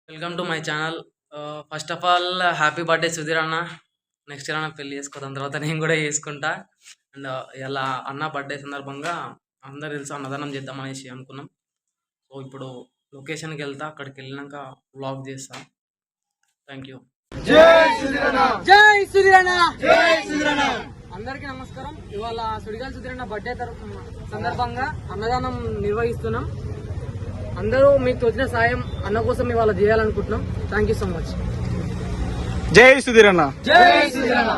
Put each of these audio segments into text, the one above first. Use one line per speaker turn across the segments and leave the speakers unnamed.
Welcome to my channel. First of all happy birthday Sudheer అన్న. Next year అన్న పెళ్ళి చేసుకోదాని తర్వాత నేను కూడా చేసుకుంటా. అండ్ ఇలా అన్న బర్త్డే సందర్భంగా అందరు తెలుసు అన్నదానం చేద్దాం అనేసి అనుకున్నాం. సో ఇప్పుడు లొకేషన్కి వెళ్తా, అక్కడికి వెళ్ళినాక వ్లాగ్ చేస్తా. Thank you. అందరికీ నమస్కారం. ఇవాళ సుడిగాలి సుధీర్ అన్న బర్త్డే సందర్భంగా అన్నదానం నిర్వహిస్తున్నాం. అందరూ మీకు తోచిన సాయం అన్న కోసం ఇవాళ చేయాలనుకుంటున్నాం. Thank you so much.
జై సుధీర్ అన్న.
జై సుధీర్ అన్న.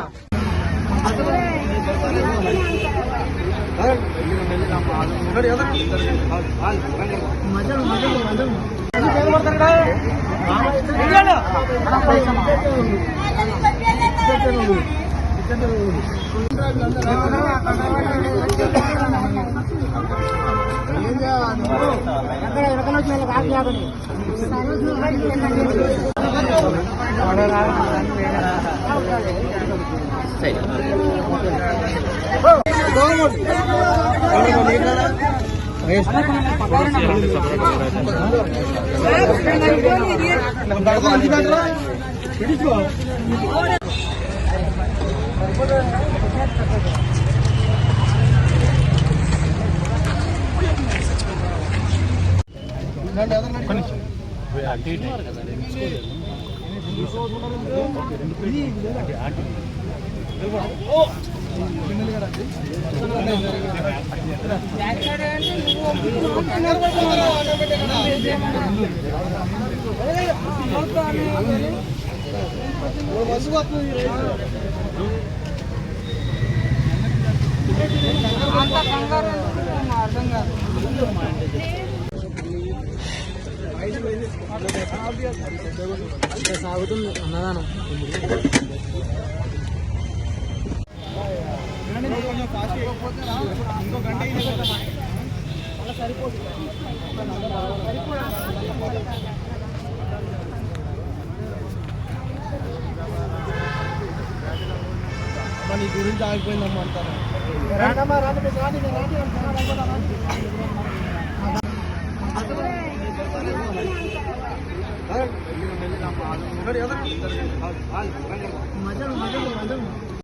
సాగుతుంది అన్నదానం.
నీ గురించి ఆగిపోయిందమ్మా అంటారు.
మజలు